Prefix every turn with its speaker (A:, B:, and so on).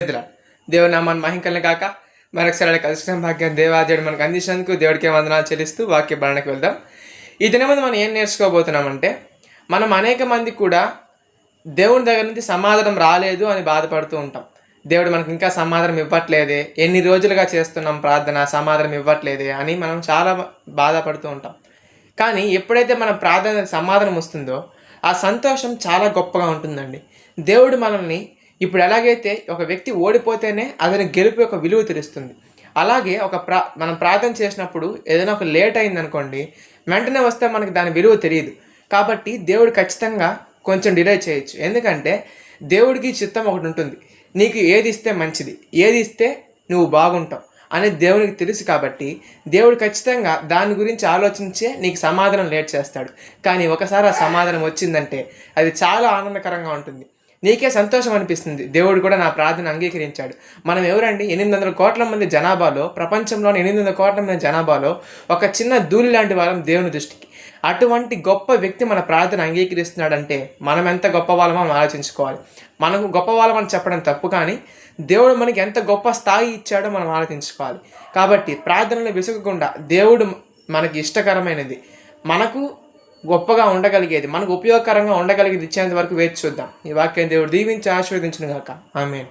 A: దేవుని నామాన్ని మహింకల్ని కాక మరొకసారి కలిసిన భాగ్యం దేవాదేవుడు మనకు అందించినందుకు దేవుడికి వందనాలు చెల్లిస్తూ వాక్య బలనకి వెళ్దాం. ఈ దినమందు మనం ఏం నేర్చుకోబోతున్నామంటే, మనం అనేక మంది కూడా దేవుని దగ్గర నుంచి సమాధానం రాలేదు అని బాధపడుతూ ఉంటాం. దేవుడు మనకు ఇంకా సమాధానం ఇవ్వట్లేదే, ఎన్ని రోజులుగా చేస్తున్నాం ప్రార్థన, సమాధానం ఇవ్వట్లేదే అని మనం చాలా బాధపడుతూ ఉంటాం. కానీ ఎప్పుడైతే మన ప్రార్థన సమాధానం వస్తుందో ఆ సంతోషం చాలా గొప్పగా ఉంటుందండి. దేవుడు మనల్ని ఇప్పుడు ఎలాగైతే ఒక వ్యక్తి ఓడిపోతేనే అతని గెలుపు యొక్క విలువ తెలుస్తుంది, అలాగే మనం ప్రార్థన చేసినప్పుడు ఏదైనా ఒక లేట్ అయిందనుకోండి, వెంటనే వస్తే మనకి దాని విలువ తెలియదు. కాబట్టి దేవుడు ఖచ్చితంగా కొంచెం డిలే చేయొచ్చు. ఎందుకంటే దేవుడికి చిత్తం ఒకటి ఉంటుంది, నీకు ఏది ఇస్తే మంచిది, ఏది ఇస్తే నువ్వు బాగుంటావు అనేది దేవునికి తెలుసు. కాబట్టి దేవుడు ఖచ్చితంగా దాని గురించి ఆలోచించే నీకు సమాధానం లేట్ చేస్తాడు. కానీ ఒకసారి ఆ సమాధానం వచ్చిందంటే అది చాలా ఆనందకరంగా ఉంటుంది, నీకే సంతోషం అనిపిస్తుంది. దేవుడు కూడా నా ప్రార్థన అంగీకరించాడు. మనం ఎవరండి? 800 కోట్ల మంది జనాభాలో, ప్రపంచంలోని 800 కోట్ల మంది జనాభాలో ఒక చిన్న ధూళి లాంటి వాళ్ళం దేవుని దృష్టికి. అటువంటి గొప్ప వ్యక్తి మన ప్రార్థన అంగీకరిస్తున్నాడంటే మనం ఎంత గొప్ప వాళ్ళమో మనం ఆలోచించుకోవాలి. మనకు గొప్ప వాళ్ళమని చెప్పడం తప్పు, కానీ దేవుడు మనకి ఎంత గొప్ప స్థాయి ఇచ్చాడో మనం ఆలోచించుకోవాలి. కాబట్టి ప్రార్థనలు విసుగకుండా దేవుడు మనకి ఇష్టకరమైనది, మనకు గొప్పగా ఉండగలిగేది, మనకు ఉపయోగకరంగా ఉండగలిగేది ఇచ్చేంత వరకు వేచి చూద్దాం. ఈ వాక్యం దేవుడు దీవించి ఆశీర్వదించును గాక. ఆమేన్.